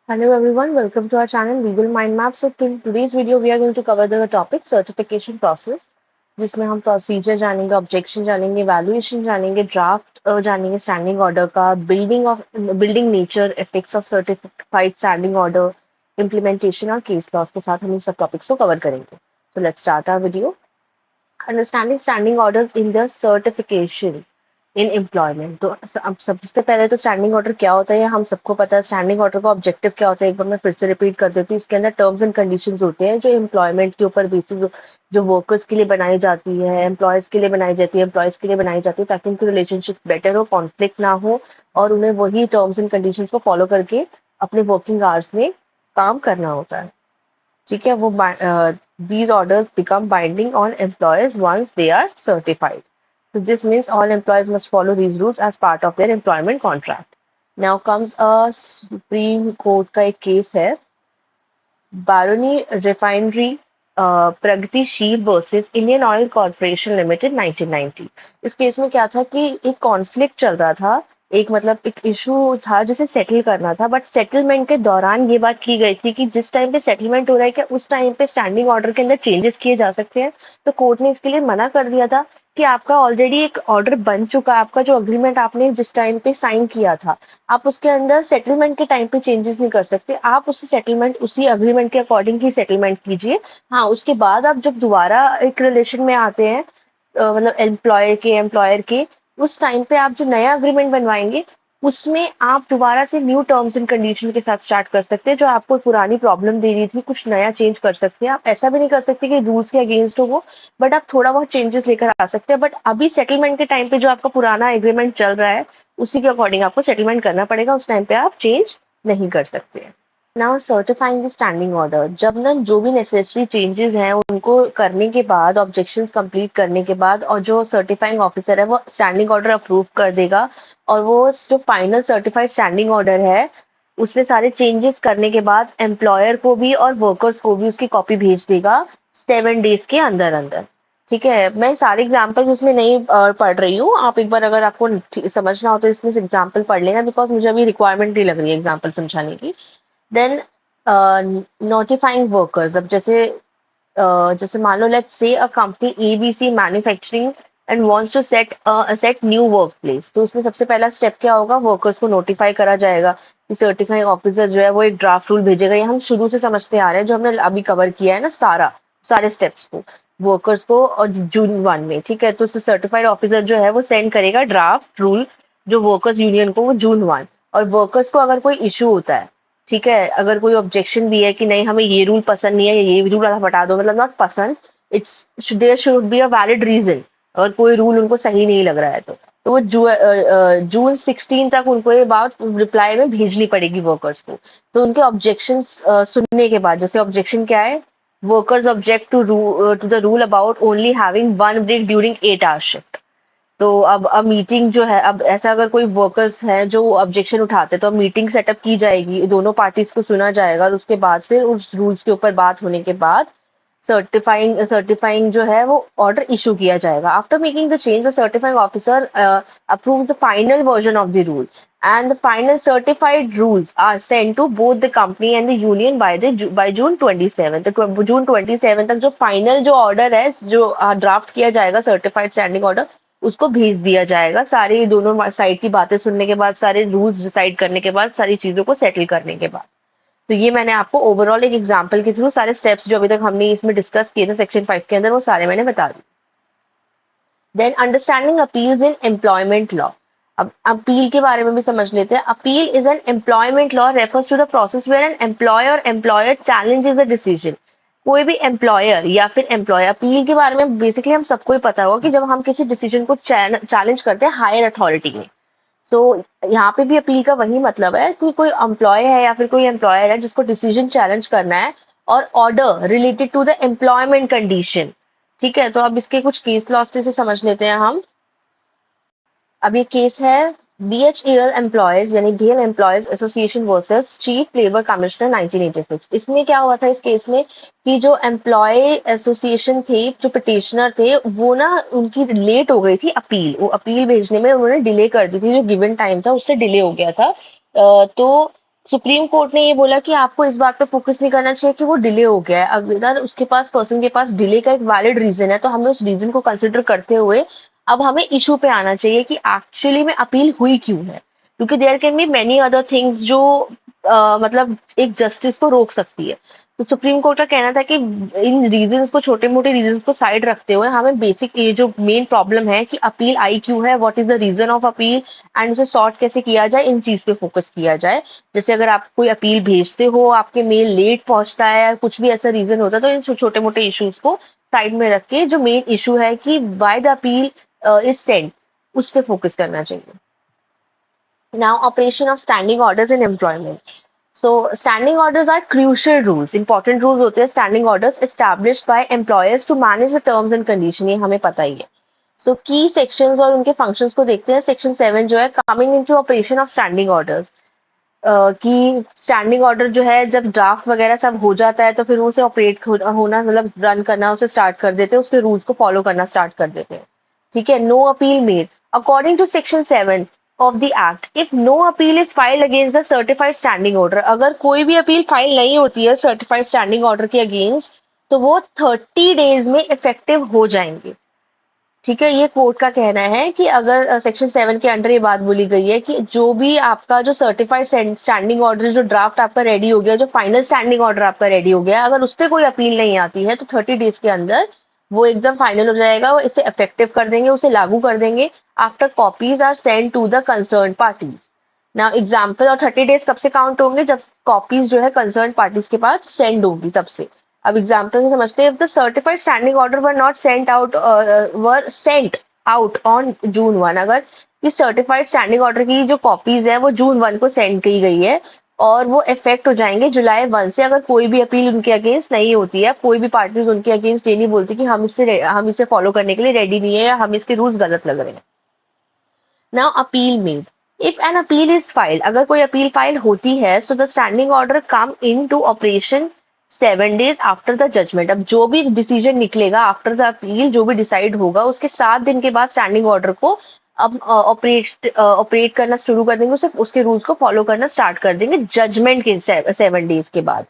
Hello everyone, welcome to our channel Legal Mind Map. So in today's video we are going to cover the topic certification process, जिसमें हम procedure जानेंगे, objection जानेंगे, valuation जानेंगे, draft जानेंगे standing order का, building nature, effects of certified standing order, implementation और case laws के साथ हम इन सब टॉपिक्स को कवर करेंगे. So let's start our video. Understanding standing orders in the certification in employment. तो अब सबसे पहले तो स्टैंडिंग ऑर्डर क्या होता है हम सबको पता है. स्टैंडिंग ऑर्डर का ऑब्जेक्टिव क्या होता है एक बार मैं फिर से रिपीट कर देती हूँ. इसके अंदर टर्म्स एंड कंडीशंस होते हैं जो एम्प्लॉयमेंट के ऊपर बेसिस जो वर्कर्स के लिए बनाई जाती है, एम्प्लॉयर्स के लिए बनाई जाती है, एम्प्लॉयज के लिए बनाई जाती है ताकि उनकी रिलेशनशिप बेटर हो, कॉन्फ्लिक्ट ना हो और उन्हें वही टर्म्स एंड कंडीशंस को फॉलो करके अपने वर्किंग आवर्स में काम करना होता है. ठीक है, वो these orders become binding on employers once they are certified. So this means all employees must follow these rules as part of their employment contract. Now comes a Supreme Court का एक केस है, बारोनी refinery प्रगतिशील versus Indian oil corporation limited 1990. इस case में क्या था कि एक कॉन्फ्लिक्ट चल रहा था, एक मतलब एक इशू था जिसे सेटल करना था, बट सेटलमेंट के दौरान ये बात की गई थी कि जिस टाइम पे सेटलमेंट हो रहा है क्या उस टाइम पे स्टैंडिंग ऑर्डर के अंदर चेंजेस किए जा सकते हैं. तो कोर्ट ने इसके लिए मना कर दिया था कि आपका ऑलरेडी एक ऑर्डर बन चुका है, आपका जो अग्रीमेंट आपने जिस टाइम पे साइन किया था आप उसके अंदर सेटलमेंट के टाइम पे चेंजेस नहीं कर सकते. आप उसी सेटलमेंट उसी अग्रीमेंट के अकॉर्डिंग ही सेटलमेंट कीजिए. हाँ, उसके बाद आप जब दोबारा एक रिलेशन में आते हैं, मतलब एम्प्लॉयर के, उस टाइम पे आप जो नया अग्रीमेंट बनवाएंगे उसमें आप दोबारा से न्यू टर्म्स एंड कंडीशन के साथ स्टार्ट कर सकते हैं. जो आपको पुरानी प्रॉब्लम दे रही थी कुछ नया चेंज कर सकते हैं. आप ऐसा भी नहीं कर सकते कि रूल्स के अगेंस्ट हो वो, बट आप थोड़ा बहुत चेंजेस लेकर आ सकते हैं. बट अभी सेटलमेंट के टाइम पे जो आपका पुराना एग्रीमेंट चल रहा है उसी के अकॉर्डिंग आपको सेटलमेंट करना पड़ेगा. उस टाइम पे आप चेंज नहीं कर सकते. Now certifying the standing order, जब ना जो भी नेसेसरी चेंजेस हैं उनको करने के बाद, ऑब्जेक्शंस कंप्लीट करने के बाद, और जो सर्टिफाइंग ऑफिसर है वो स्टैंडिंग ऑर्डर अप्रूव कर देगा और वो जो फाइनल सर्टिफाइड स्टैंडिंग ऑर्डर है उसमें सारे चेंजेस करने के बाद एम्प्लॉयर को भी और वर्कर्स को भी उसकी कॉपी भेज देगा 7 डेज के अंदर अंदर. ठीक है, मैं सारे एग्जाम्पल्स इसमें नहीं पढ़ रही हूँ. आप एक बार अगर आपको समझना हो तो इसमें से एग्जाम्पल पढ़ लेना, बिकॉज मुझे अभी रिक्वायरमेंट नहीं लग रही है एग्जाम्पल समझाने की. Then notifying workers. अब जैसे मान लो let's say a company ABC manufacturing and wants to set new work place. तो उसमें सबसे पहला स्टेप क्या होगा, वर्कर्स को नोटिफाई करा जाएगा कि सर्टिफाइंग ऑफिसर जो है वो एक ड्राफ्ट रूल भेजेगा. ये हम शुरू से समझते आ रहे हैं, जो हमने अभी कवर किया है ना सारे स्टेप्स को वर्कर्स को, और जून 1 में. ठीक है, तो सर्टिफाइड ऑफिसर जो है वो सेंड करेगा ड्राफ्ट रूल जो वर्कर्स यूनियन को, वो जून 1. और वर्कर्स को अगर कोई इशू होता है, ठीक है, अगर कोई ऑब्जेक्शन भी है कि नहीं हमें ये रूल पसंद नहीं है या ये रूल हटा दो, मतलब नॉट पसंद, it's there should be a valid reason. अगर कोई रूल उनको सही नहीं लग रहा है तो वो जून 16 तक उनको ये बात रिप्लाई में भेजनी पड़ेगी वर्कर्स को. तो उनके ऑब्जेक्शन सुनने के बाद, जैसे ऑब्जेक्शन क्या है, workers object to the rule about only having 1 break during 8 hour shift. तो अब मीटिंग जो है, अब ऐसा अगर कोई वर्कर्स हैं जो ऑब्जेक्शन उठाते हैं तो अब मीटिंग सेटअप की जाएगी, दोनों पार्टीज को सुना जाएगा और उसके बाद फिर उस रूल्स के ऊपर बात होने के बाद सर्टिफाइंग जो है वो ऑर्डर इशू किया जाएगा. After making the change the certifying officer approves the final version of the rule and the final certified rules are send to both the company and the union by June 27. तो जून 27 तक जो final जो order है, जो draft किया जाएगा certified standing order, उसको भेज दिया जाएगा. सारी दोनों साइड की बातें सुनने के बाद, सारे रूल्स डिसाइड करने के बाद, सारी चीजों को सेटल करने के बाद. तो ये मैंने आपको ओवरऑल एक एग्जांपल के थ्रू सारे स्टेप्स जो अभी तक हमने इसमें डिस्कस किए थे सेक्शन 5 के अंदर, वो सारे मैंने बता दिए. Then understanding appeals in employment law. अब अपील के बारे में भी समझ लेते हैं. Appeal is an employment law refers to the process where an employer challenges a decision. कोई भी एम्प्लॉयर या फिर एम्प्लॉयर, अपील के बारे में बेसिकली हम सबको ही पता होगा कि जब हम किसी डिसीजन को चैलेंज करते हैं हायर अथॉरिटी में. तो यहाँ पे भी अपील का वही मतलब है कि कोई एम्प्लॉय है या फिर कोई एम्प्लॉयर है जिसको डिसीजन चैलेंज करना है और order related to the employment condition. ठीक है, तो अब इसके कुछ केस लॉ से समझ लेते हैं हम. अब ये केस है बीएचईएल एम्प्लॉयज यानी BL employees association versus chief labour commissioner 1986. इसमें क्या हुआ था इस केस में कि जो एम्प्लॉय एसोसिएशन थे, जो पिटिशनर थे, वो ना उनकी लेट हो गई थी अपील. वो अपील भेजने में उन्होंने डिले कर दी थी, जो गिवन टाइम था उससे डिले हो गया था. तो सुप्रीम कोर्ट ने ये बोला कि आपको इस बात पे फोकस नहीं करना चाहिए कि वो डिले हो गया है। अगर उसके पास पर्सन के पास डिले का एक वैलिड रीजन है तो हमें उस रीजन को कंसिडर करते हुए अब हमें इशू पे आना चाहिए कि एक्चुअली में अपील हुई क्यों है, क्योंकि there can be many other things जो मतलब एक जस्टिस को रोक सकती है। तो सुप्रीम कोर्ट का कहना था कि इन रीजंस को, छोटे मोटे रीजंस को साइड रखते हुए हमें बेसिक ये जो मेन प्रॉब्लम है कि अपील आई क्यों है, what is the reason of appeal and उसे सॉर्ट कैसे किया जाए, इन चीज पे फोकस किया जाए। जैसे अगर आप कोई अपील भेजते हो, आपके मेल लेट पहुंचता है, कुछ भी ऐसा रीजन होता है, तो इन छोटे मोटे इश्यूज को साइड में रख के जो मेन इशू है कि why the appeal is sent, उस पे फोकस करना चाहिए। Now operation of standing orders in employment. So standing orders are crucial rules, important rules होते हैं standing orders established by employers to manage the terms and condition, ये हमें पता ही है। सो की सेक्शंस और उनके फंक्शंस को देखते हैं। सेक्शन 7 जो है, coming into operation of standing orders, कि स्टैंडिंग ऑर्डर जो है जब ड्राफ्ट वगैरह सब हो जाता है तो फिर उसे ऑपरेट होना, मतलब रन करना उसे स्टार्ट कर देते हैं, उसके रूल्स को फॉलो करना स्टार्ट कर देते हैं। ठीक है। No appeal made according to section 7 of the act, if no appeal is filed against the certified standing order, अगर कोई भी अपील फाइल नहीं होती है सर्टिफाइड स्टैंडिंग ऑर्डर के अगेंस्ट, तो वो 30 डेज में इफेक्टिव हो जाएंगे। ठीक है। ये कोर्ट का कहना है कि अगर सेक्शन 7 के अंडर ये बात बोली गई है कि जो भी आपका जो सर्टिफाइड स्टैंडिंग ऑर्डर, जो ड्राफ्ट आपका रेडी हो गया, जो फाइनल स्टैंडिंग ऑर्डर आपका रेडी हो गया, अगर उस पर कोई अपील नहीं आती है तो 30 डेज के अंदर वो एकदम फाइनल हो जाएगा, वो इसे इफेक्टिव कर देंगे, उसे लागू कर देंगे। After copies are send to the concern parties. Now example, और 30 डेज कब से काउंट होंगे, जब कॉपीज जो है कंसर्न पार्टीज के पास सेंड होगी तब से। अब एग्जाम्पल से समझते हैं, if the certified standing order were not sent out, were sent out on June 1, अगर इस सर्टिफाइड स्टैंडिंग ऑर्डर की जो कॉपीज है वो जून 1 को सेंड की गई है और वो इफेक्ट हो जाएंगे जुलाई 1 से, अगर कोई भी अपील उनके अगेंस्ट नहीं होती है, कोई भी पार्टीज उनके अगेंस्ट ये नहीं बोलती कि हम इसे फॉलो करने के लिए रेडी नहीं है या हम इसके रूल्स गलत लग रहे हैं। Now appeal made, if an appeal is filed, अगर कोई अपील फाइल होती है, so the standing order come in to operation 7 days after the judgment. अब जो भी डिसीजन निकलेगा आफ्टर द अपील, जो भी डिसाइड होगा, उसके 7 दिन के बाद स्टैंडिंग ऑर्डर को अब ऑपरेट करना शुरू कर देंगे, उसे उसके रूल्स को फॉलो करना स्टार्ट कर देंगे जजमेंट के 7 डेज के बाद।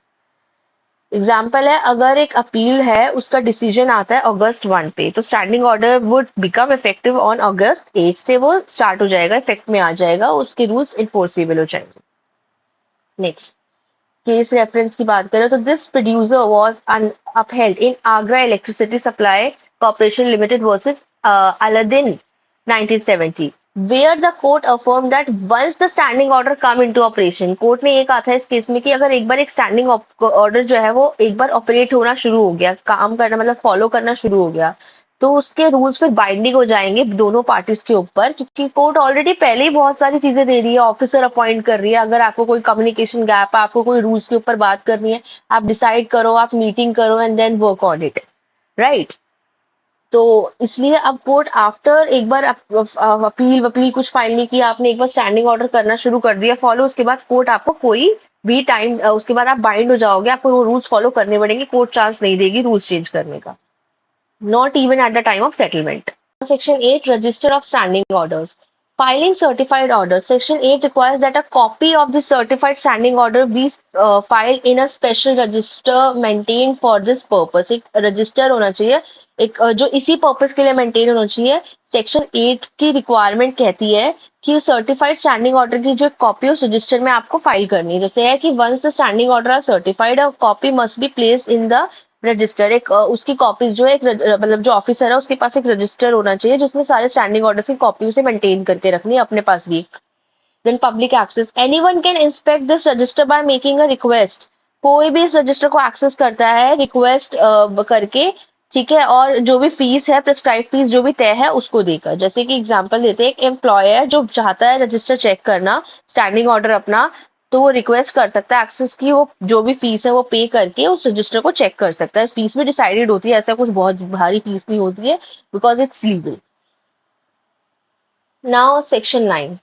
एग्जाम्पल है, अगर एक अपील है उसका डिसीजन आता है August 1 पे, तो standing order would become effective on August 8 से, वो स्टार्ट हो जाएगा, इफेक्ट में आ जाएगा, उसके रूल्स इन्फोर्सेबल हो जाएंगे। नेक्स्ट केस रेफरेंस की बात करें तो this producer was upheld in Agra electricity supply corporation limited versus Aladdin 1970, where the court affirmed that once the standing order come into operation, court ने ये कहा था इस केस में कि अगर एक बार एक स्टैंडिंग ऑर्डर जो है वो एक बार ऑपरेट होना शुरू हो गया, काम करना मतलब फॉलो करना शुरू हो गया, तो उसके रूल्स फिर बाइंडिंग हो जाएंगे दोनों पार्टीज के ऊपर, क्योंकि कोर्ट ऑलरेडी पहले ही बहुत सारी चीजें दे रही है, ऑफिसर अपॉइंट कर रही है। अगर आपको कोई कम्युनिकेशन गैप है, आपको कोई रूल्स के ऊपर बात करनी है, आप डिसाइड करो, आप मीटिंग करो and then work on it, right. तो इसलिए अब कोर्ट आफ्टर एक बार अपील वपील कुछ फाइल नहीं किया, आपने एक बार स्टैंडिंग ऑर्डर करना शुरू कर दिया फॉलो, उसके बाद कोर्ट आपको कोई भी टाइम, उसके बाद आप बाइंड हो जाओगे, आपको वो रूल्स फॉलो करने पड़ेंगे, कोर्ट चांस नहीं देगी रूल्स चेंज करने का, not even at the time of settlement. Section 8, Register of Standing Orders. Filing certified orders. Section 8 requires that a copy of the certified standing order be filed in a special register maintained for this purpose. एक register होना चाहिए, एक जो इसी purpose के लिए maintain होना चाहिए। सेक्शन 8 की रिक्वायरमेंट कहती है कि सर्टिफाइड स्टैंडिंग ऑर्डर की जो कॉपी उस रजिस्टर में आपको फाइल करनी है। जैसे है कि once the standing order are certified, a copy must be place in the register. एक उसकी कॉपीज जो है, एक मतलब जो ऑफिसर है उसके पास एक रजिस्टर होना चाहिए जिसमें सारे स्टैंडिंग ऑर्डर्स की कॉपी उसे मेंटेन करके रखनी है अपने पास भी। Then public access, anyone can inspect this register by making a request. कोई भी इस रजिस्टर को एक्सेस करता है रिक्वेस्ट करके, ठीक है, और जो भी फीस है, प्रिस्क्राइब फीस जो भी तय है उसको देकर। जैसे कि एग्जांपल देते हैं, एक एम्प्लॉयर जो चाहता है रजिस्टर चेक करना, स्टैंडिंग ऑर्डर अपना, तो वो रिक्वेस्ट कर सकता है एक्सेस की, वो जो भी फीस है वो पे करके उस रजिस्टर को चेक कर सकता है। फीस भी डिसाइडेड होती है, ऐसा कुछ बहुत भारी फीस नहीं होती है, because it's legal. Now section 9,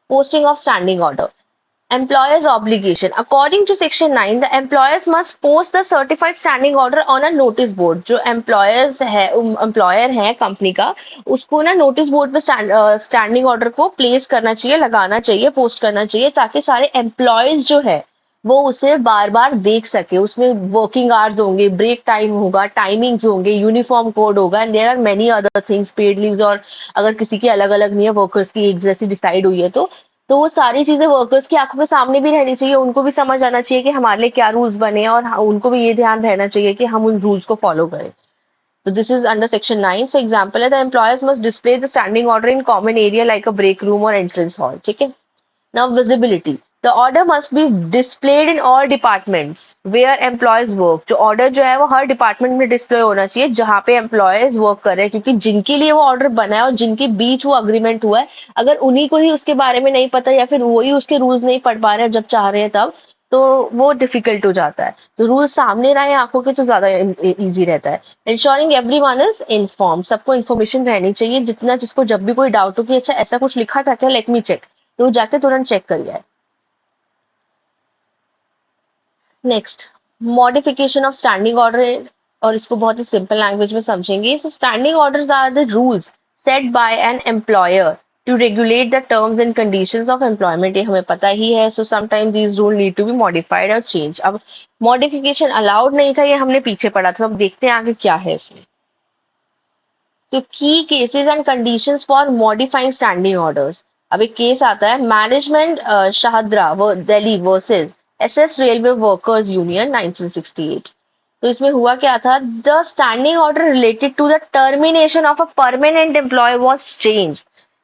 posting of standing order. Employer's obligation. According to Section 9, the employers must post the certified standing order on a notice board. जो employer है कंपनी का, उसको ना नोटिस बोर्ड पे standing order को place करना चाहिए, लगाना चाहिए, पोस्ट करना चाहिए, ताकि सारे एम्प्लॉयज जो है वो उसे बार बार देख सके। उसमें वर्किंग आवर्स होंगे, ब्रेक टाइम होगा, टाइमिंग्स होंगे, यूनिफॉर्म कोड होगा, and there are many other things, paid leaves, और अगर किसी की अलग अलग नहीं है, वर्कर्स की एक जैसी डिसाइड हुई है, तो वो सारी चीजें वर्कर्स की आंखों के सामने भी रहनी चाहिए। उनको भी समझ आना चाहिए कि हमारे लिए क्या रूल्स बने हैं, और उनको भी ये ध्यान रहना चाहिए कि हम उन रूल्स को फॉलो करें। So this is under section 9. So example है, the employers must display the standing order in common area like a break room or entrance hall. ठीक है। Now visibility. The order must be displayed in all departments where employees work. जो order जो है वो हर department में display होना चाहिए जहाँ पे employees work कर रहे हैं, क्योंकि जिनके लिए वो order बना है और जिनके बीच वो agreement हुआ है, अगर उन्हीं को ही उसके बारे में नहीं पता या फिर वही उसके rules नहीं पढ़ पा रहे हैं जब चाह रहे हैं तब, तो वो डिफिकल्ट हो जाता है। तो रूल सामने रहे आंखों के तो ज्यादा इजी रहता है। इंश्योरिंग एवरीवन इज इन्फॉर्म, सबको इन्फॉर्मेशन रहनी चाहिए, जितना जिसको जब भी कोई डाउट हो कि अच्छा ऐसा कुछ लिखा था क्या, लेट मी चेक, तो जाके तुरंत चेक कर जाए। Next, modification of standing order, और इसको बहुत ही सिंपल लैंग्वेज में समझेंगे। So standing orders are the rules set by an employer to regulate the terms and conditions of employment. ये हमें पता ही है। So sometime these rule need to be modified और चेंज। अब मॉडिफिकेशन अलाउड नहीं था, ये हमने पीछे पढ़ा था। अब देखते हैं आगे क्या है इसमें। तो की cases and conditions for modifying standing orders. अब एक केस आता है, मैनेजमेंट शाहदरा वो Delhi versus SS railway workers union 1968। तो इसमें हुआ क्या था, the standing order related to the termination of a permanent employee was change.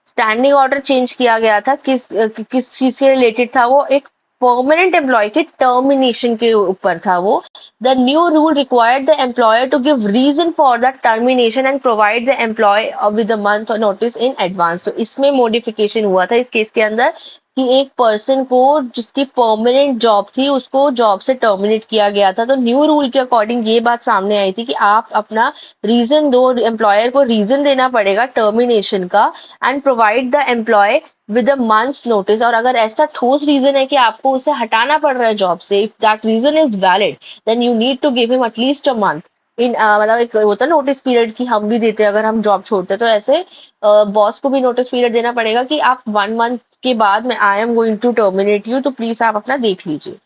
Standing order change किया गया था, किस चीज से रिलेटेड था वो, एक परमानेंट एम्प्लॉय के टर्मिनेशन के ऊपर था वो। The new rule required the employer to give reason for the termination and provide the employee with a month notice in advance. तो इसमें मॉडिफिकेशन हुआ था इस केस के अंदर कि एक पर्सन को जिसकी परमानेंट जॉब थी उसको जॉब से टर्मिनेट किया गया था। तो न्यू रूल के अकॉर्डिंग ये बात सामने आई थी कि आप अपना रीजन दो, एम्प्लॉयर को रीजन देना पड़ेगा टर्मिनेशन का, and provide the employee with a month's notice. और अगर ऐसा ठोस रीजन है कि आपको उसे हटाना पड़ रहा है जॉब से, if that reason is valid, then you need to give him at least a month in, मतलब एक होता है नोटिस पीरियड की हम भी देते हैं अगर हम जॉब छोड़ते हैं, तो ऐसे बॉस को भी नोटिस पीरियड देना पड़ेगा कि आप 1 मंथ के बाद में I am going to terminate you, तो प्लीज आप अपना देख लीजिए।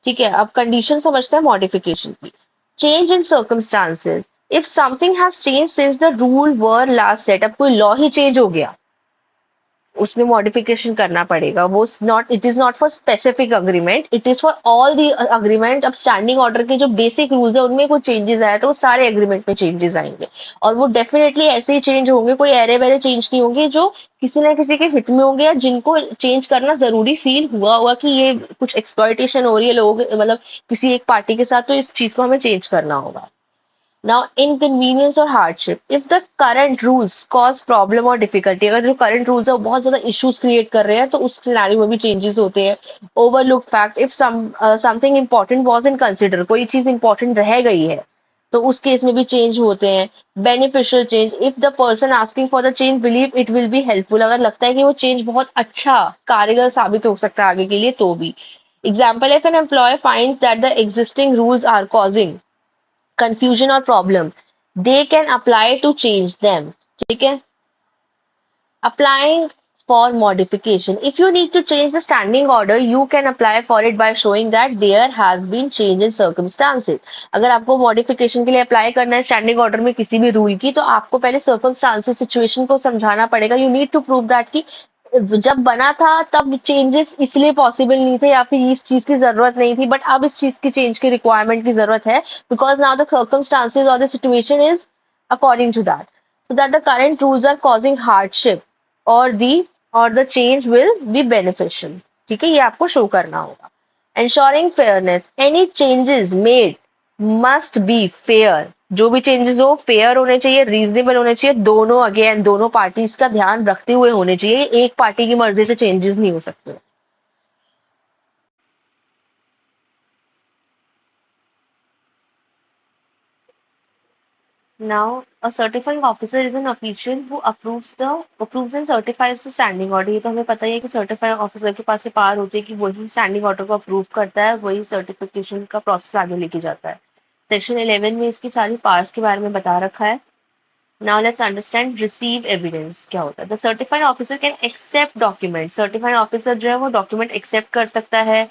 ठीक है। अब कंडीशन समझते हैं मॉडिफिकेशन की। Change in circumstances, if something has change since the rule were last set. अब कोई लॉ ही चेंज हो गया, उसमें मॉडिफिकेशन करना पड़ेगा। वो not, it is not for specific agreement, it is for all the agreement. अब स्टैंडिंग ऑर्डर के जो बेसिक रूल्स है उनमें कोई चेंजेस आए तो वो सारे एग्रीमेंट में चेंजेस आएंगे, और वो डेफिनेटली ऐसे ही चेंज होंगे, कोई एरे वेरे चेंज नहीं होंगे जो किसी ना किसी के हित में होंगे, या जिनको चेंज करना जरूरी फील हुआ होगा कि ये कुछ एक्सप्लॉइटेशन हो रही है लोग, मतलब किसी एक पार्टी के साथ, तो इस चीज को हमें चेंज करना होगा। Now, inconvenience or hardship. If the current rules cause problem or difficulty, अगर जो current rules है वो बहुत ज्यादा issues create कर रहे हैं तो उस scenario में भी changes होते हैं। Overlooked fact, if something important wasn't considered, कोई चीज important रह गई है तो उस केस में भी चेंज होते हैं। Beneficial change, if the person asking for the change believe it will be helpful, अगर लगता है कि वो चेंज बहुत अच्छा कारगर साबित हो सकता है आगे के लिए तो भी। Example, if an employee finds that the existing rules are causing confusion or problem, they can apply to change them. ठीक है। Applying for modification, if you need to change the standing order you can apply for it by showing that there has been change in circumstances। अगर आपको modification के लिए apply करना है standing order में किसी भी रूल की, तो आपको पहले सर्कमस्टांसेस सिचुएशन को समझाना पड़ेगा। You need to prove that कि जब बना था तब चेंजेस इसलिए पॉसिबल नहीं थे या फिर इस चीज की जरूरत नहीं थी, बट अब इस चीज की चेंज की रिक्वायरमेंट की जरूरत है, बिकॉज नाउ द सर्कमस्टांसेस और the situation is according to that, so that the current rules are causing hardship or the change will be beneficial। ठीक है, ये आपको शो करना होगा। ensuring fairness, any changes made must be fair। जो भी changes हो फेयर होने चाहिए, रीजनेबल होने चाहिए, दोनों अगेन दोनों पार्टीज का ध्यान रखते हुए होने चाहिए, एक पार्टी की मर्जी से चेंजेस नहीं हो सकते। Now, a certifying officer is an official who approves and certifies the standing order. ये तो हमें पता ही है कि certifying officer के पास ये पावर होती है कि वही standing order को approve करता है, वही certification का process आगे लेके जाता है. Section 11 में इसकी सारी parts के बारे में बता रखा है. Now let's understand receive evidence क्या होता है. The certifying officer can accept documents. Certifying officer जो है वो document accept कर सकता है.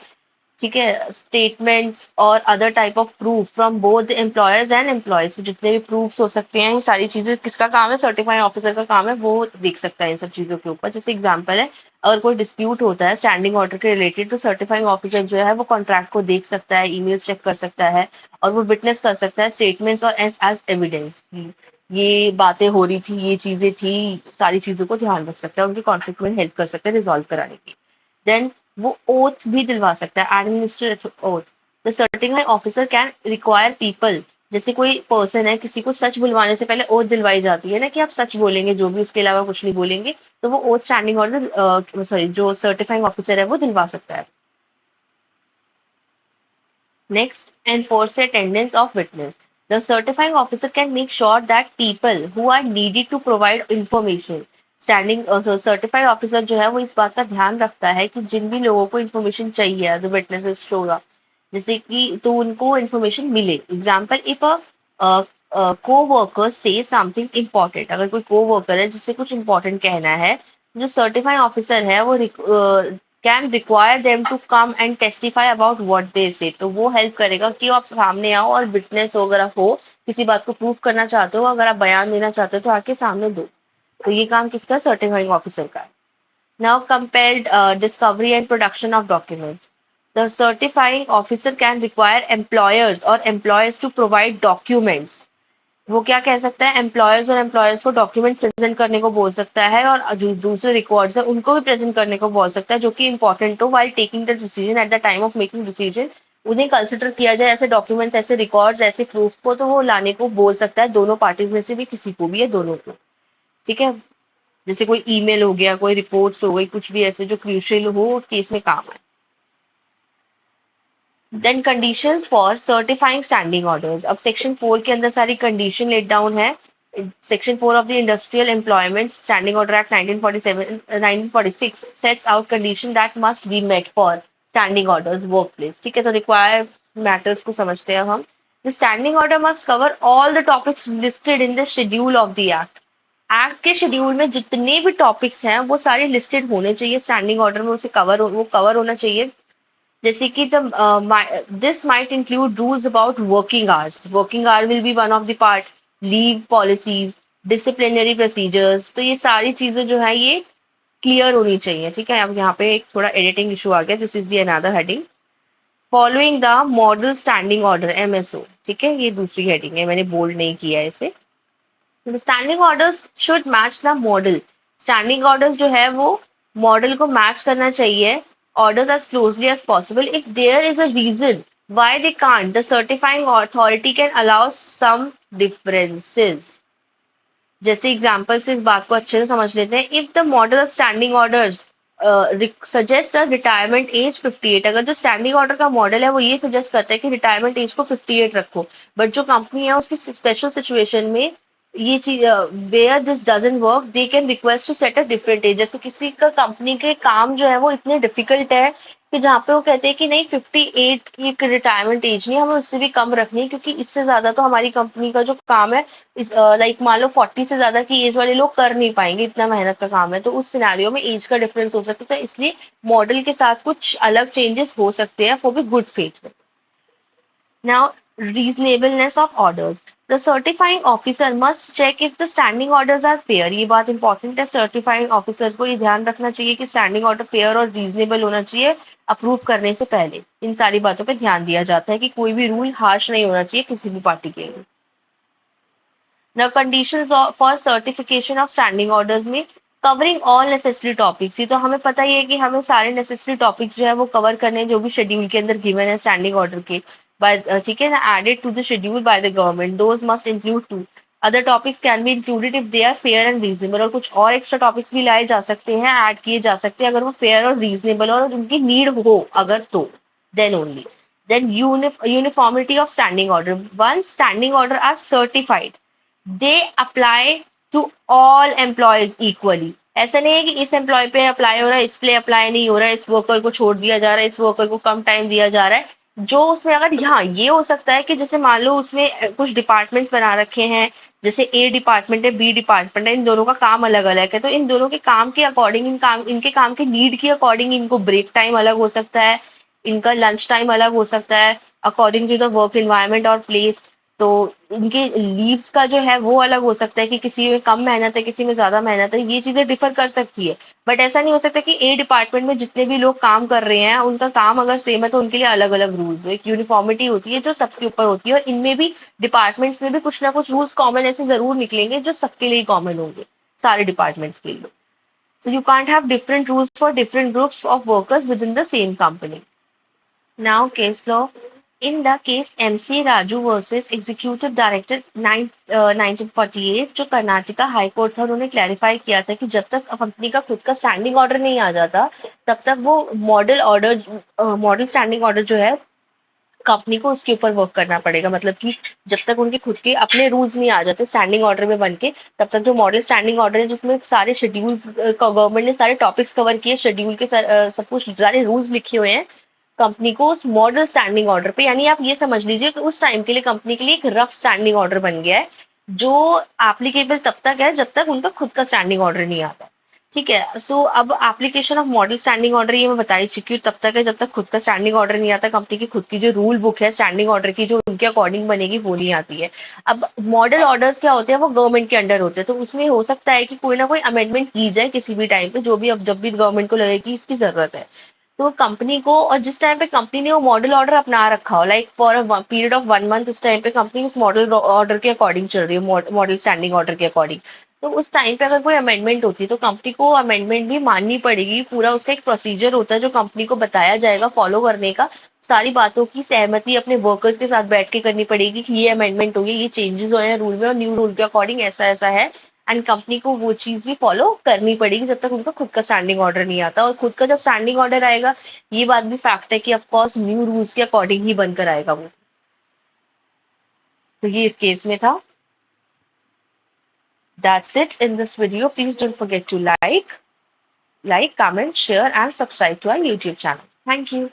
ठीक है, स्टेटमेंट्स और other type of proof from both employers and employees, जितने भी प्रूफ्स हो सकते हैं, ये सारी चीजें किसका काम है, सर्टिफाइंग ऑफिसर का काम है, वो देख सकता है इन सब चीजों के ऊपर. जैसे एग्जांपल है, अगर कोई डिस्प्यूट होता है स्टैंडिंग ऑर्डर के रिलेटेड, तो सर्टिफाइंग ऑफिसर जो है वो कॉन्ट्रैक्ट को देख सकता है, ईमेल्स चेक कर सकता है और वो विटनेस कर सकता है स्टेटमेंट्स और एज एविडेंस की ये बातें हो रही थी, ये चीजें थी, सारी चीजों को ध्यान रख सकता है, उनके कॉन्फ्लिक्ट में हेल्प कर सकता है रिजॉल्व कराने की. देन वो ओथ भी दिलवा सकता है, administrative oath. The certifying officer can require people, जैसे कोई पर्सन है, किसी को सच बुलवाने से पहले ओथ दिलवाई जाती है ना कि आप सच बोलेंगे, जो भी, उसके अलावा कुछ नहीं बोलेंगे, तो वो ओथ स्टैंडिंग ऑर्डर सॉरी जो सर्टिफाइंग ऑफिसर है वो दिलवा सकता है. Next, enforce the attendance of witness. The certifying officer can make sure that people who are needed to provide information, standing certified officer जो है वो इस बात का ध्यान रखता है कि जिन भी लोगों को इन्फॉर्मेशन चाहिए एज अ विटनेसेस होगा, जैसे कि तो उनको इन्फॉर्मेशन मिले. एग्जाम्पल, इफ अ को वर्कर से समथिंग इम्पोर्टेंट, अगर कोई को वर्कर है जिससे कुछ इम्पोर्टेंट कहना है, जो सर्टिफाइंग ऑफिसर है वो can require them to come and testify about what they say, तो वो हेल्प करेगा कि आप सामने आओ और विटनेस वगैरह हो, किसी बात को प्रूव करना चाहते हो, अगर आप बयान देना चाहते हो तो आके सामने दो. तो ये काम किसका, सर्टिफाइंग ऑफिसर का है. Now compelled discovery and production of documents. The certifying officer can require employers और एम्प्लॉयर्स टू प्रोवाइड डॉक्यूमेंट्स. वो क्या कह सकता है, एम्प्लॉयर्स और एम्प्लॉयर्स को डॉक्यूमेंट प्रेजेंट करने को बोल सकता है और जो दूसरे रिकॉर्ड्स है उनको भी प्रेजेंट करने को बोल सकता है जो कि इंपॉर्टेंट हो while taking the decision, at the time of making decision उन्हें कंसिडर किया जाए ऐसे डॉक्यूमेंट्स, ऐसे रिकॉर्ड्स, ऐसे प्रूफ को, तो वो लाने को बोल सकता है दोनों पार्टीज में से भी किसी को भी, या दोनों को. ठीक है, जैसे कोई ईमेल हो गया, कोई रिपोर्ट्स हो गई, कुछ भी ऐसे जो क्रूशियल हो केस में काम आए. Then conditions for certifying standing orders. अब सेक्शन 4 के अंदर सारी कंडीशन लेट डाउन है. Section 4 of the industrial employment standing order act 1947 1946 sets out condition that must be met for standing orders work place. ठीक है, तो रिक्वायर्ड मैटर्स को समझते हैं हम. The standing order must cover all the topics listed in the schedule of the act. Act के schedule में जितने भी टॉपिक्स हैं वो सारे लिस्टेड होने चाहिए स्टैंडिंग ऑर्डर में, उसे कवर होना चाहिए. जैसे कि this might include rules about working hours. Working hour will be one of the part. Leave policies, disciplinary procedures, तो ये सारी चीजें जो है ये क्लियर होनी चाहिए. ठीक है, अब यहाँ पे एक थोड़ा एडिटिंग इशू आ गया. This is the another heading. Following the model standing order MSO. ठीक है, ये दूसरी हेडिंग है, मैंने बोल्ड नहीं किया है इसे. The standing orders should match the model. Standing orders जो है वो मॉडल को मैच करना चाहिए. Orders as closely as possible. If there is a reason why they can't, the certifying authority can allow some differences. जैसे example से इस बात को अच्छे से समझ लेते हैं. If the model of standing orders suggest a retirement age 58, अगर जो स्टैंडिंग ऑर्डर का मॉडल है वो ये सजेस्ट करता है कि रिटायरमेंट एज को 58 रखो, बट जो कंपनी है उसकी स्पेशल सिचुएशन में ये चीज where this doesn't work, they can request to set a different age. जैसे किसी का कंपनी के काम जो है वो इतने डिफिकल्ट है कि जहाँ पे वो कहते हैं कि नहीं 58 की रिटायरमेंट एज नहीं, हमें उससे भी कम रखनी है, क्योंकि इससे ज्यादा तो हमारी कंपनी का जो काम है लाइक मान लो 40 से ज्यादा की एज वाले लोग कर नहीं पाएंगे, इतना मेहनत का काम है, तो उस सिनेरियो में एज का डिफरेंस हो सकता है, तो इसलिए मॉडल के साथ कुछ अलग चेंजेस हो सकते हैं for be good faith. Now, reasonableness of orders. The certifying officer must check if the standing orders are fair. ये बात इंपॉर्टेंट है. सर्टिफाइंग ऑफिसर्स को ये ध्यान रखना चाहिए कि स्टैंडिंग ऑर्डर फेयर और रीजनेबल होना चाहिए. अप्रूव करने से पहले इन सारी बातों पे ध्यान दिया जाता है कि कोई भी रूल हार्श नहीं होना चाहिए किसी भी पार्टी के लिए. Now, conditions for certification of standing orders में कवरिंग ऑल नेसेसरी टॉपिक्स. ये तो हमें पता ही है कि हमें सारे नेसेसरी टॉपिक्स जो है वो कवर करने हैं जो भी शेड्यूल के अंदर गिवन है स्टैंडिंग ऑर्डर के. ठीक है ना, added to the schedule by the government. Those must include two other topics can be included if they are fair and reasonable. और कुछ और एक्स्ट्रा टॉपिक्स भी लाए जा सकते हैं, ऐड किए जा सकते हैं अगर वो फेयर और रीजनेबल और उनकी नीड हो अगर, तो then only. Then uniformity of standing order. Once standing order are certified, they apply to all employees equally. ऐसा नहीं है कि इस एम्प्लॉय पे अप्लाई हो रहा है, इस पे अप्लाई नहीं हो रहा है, इस वर्कर को छोड़ दिया जा रहा है, इस वर्कर को कम टाइम दिया जा रहा है। जो उसमें अगर हाँ ये हो सकता है कि जैसे मान लो उसमें कुछ डिपार्टमेंट्स बना रखे हैं, जैसे ए डिपार्टमेंट है, बी डिपार्टमेंट है, इन दोनों का काम अलग अलग है, तो इन दोनों के काम के अकॉर्डिंग इनके काम के नीड के अकॉर्डिंग इनको ब्रेक टाइम अलग हो सकता है, इनका लंच टाइम अलग हो सकता है, according to the work environment और प्लेस। तो इनके लीव्स का जो है वो अलग हो सकता है कि किसी में कम मेहनत है, किसी में ज्यादा मेहनत है, ये चीजें डिफर कर सकती है। बट ऐसा नहीं हो सकता कि ए डिपार्टमेंट में जितने भी लोग काम कर रहे हैं उनका काम अगर सेम है तो उनके लिए अलग अलग रूल्स हो। एक यूनिफॉर्मिटी होती है जो सबके ऊपर होती है, और इनमें भी डिपार्टमेंट्स में भी कुछ ना कुछ रूल्स कॉमन ऐसे जरूर निकलेंगे जो सबके लिए कॉमन होंगे, सारे डिपार्टमेंट्स के लिए। So you can't have different rules for different groups of workers with in the same company. Now, case law. In the case MC Raju versus Executive Director 1948, जो कर्नाटका हाई कोर्ट था, उन्होंने clarify किया था कि जब तक कंपनी का खुद का स्टैंडिंग ऑर्डर नहीं आ जाता तब तक वो मॉडल स्टैंडिंग ऑर्डर जो है कंपनी को उसके ऊपर वर्क करना पड़ेगा। मतलब कि जब तक उनके खुद के अपने रूल्स नहीं आ जाते स्टैंडिंग ऑर्डर में बन के, तब तक जो मॉडल स्टैंडिंग ऑर्डर है जिसमें सारे शेड्यूल्स गवर्नमेंट ने सारे टॉपिक्स कवर किए, शेड्यूल के सब कुछ सारे रूल्स लिखे हुए हैं, कंपनी को उस मॉडल स्टैंडिंग ऑर्डर पे, यानी आप ये समझ लीजिए कि उस टाइम के लिए कंपनी के लिए एक रफ स्टैंडिंग ऑर्डर बन गया है, जो एप्लीकेबल तब तक है जब तक उनका खुद का स्टैंडिंग ऑर्डर नहीं आता। ठीक है, सो अब application of model standing order ये मैं बता ही चुकी हूँ, तब तक है जब तक खुद का स्टैंडिंग ऑर्डर नहीं आता, कंपनी की खुद की जो रूल बुक है स्टैंडिंग ऑर्डर की जो उनके अकॉर्डिंग बनेगी वो नहीं आती है। अब मॉडल ऑर्डर्स क्या होते हैं, वो गवर्नमेंट के अंडर होते हैं, तो उसमें हो सकता है कि कोई ना कोई अमेंडमेंट की जाए किसी भी टाइम पे, जो भी अब जब भी गवर्नमेंट को लगे कि इसकी जरूरत है। तो कंपनी को, और जिस टाइम पे कंपनी ने वो मॉडल ऑर्डर अपना रखा हो, like for a period of 1 month, उस टाइम पे कंपनी उस मॉडल ऑर्डर के अकॉर्डिंग चल रही है, मॉडल स्टैंडिंग ऑर्डर के अकॉर्डिंग, तो उस टाइम पे अगर कोई अमेंडमेंट होती है तो कंपनी को अमेंडमेंट भी माननी पड़ेगी। पूरा उसका एक प्रोसीजर होता है जो कंपनी को बताया जाएगा फॉलो करने का, सारी बातों की सहमति अपने वर्कर्स के साथ बैठ के करनी पड़ेगी कि ये अमेंडमेंट होगी, ये चेंजेस हो रहे हैं रूल में, और न्यू रूल के अकॉर्डिंग ऐसा ऐसा है। एंड कंपनी को वो चीज भी फॉलो करनी पड़ेगी जब तक उनका खुद का स्टैंडिंग ऑर्डर नहीं आता, और खुद का जब स्टैंडिंग ऑर्डर आएगा, ये बात भी फैक्ट है कि ऑफकोर्स न्यू रूल्स के अकॉर्डिंग ही बनकर आएगा वो। तो ये इस केस में था। That's it in this video. Please don't forget to like, comment, share, and subscribe to our YouTube channel. Thank you.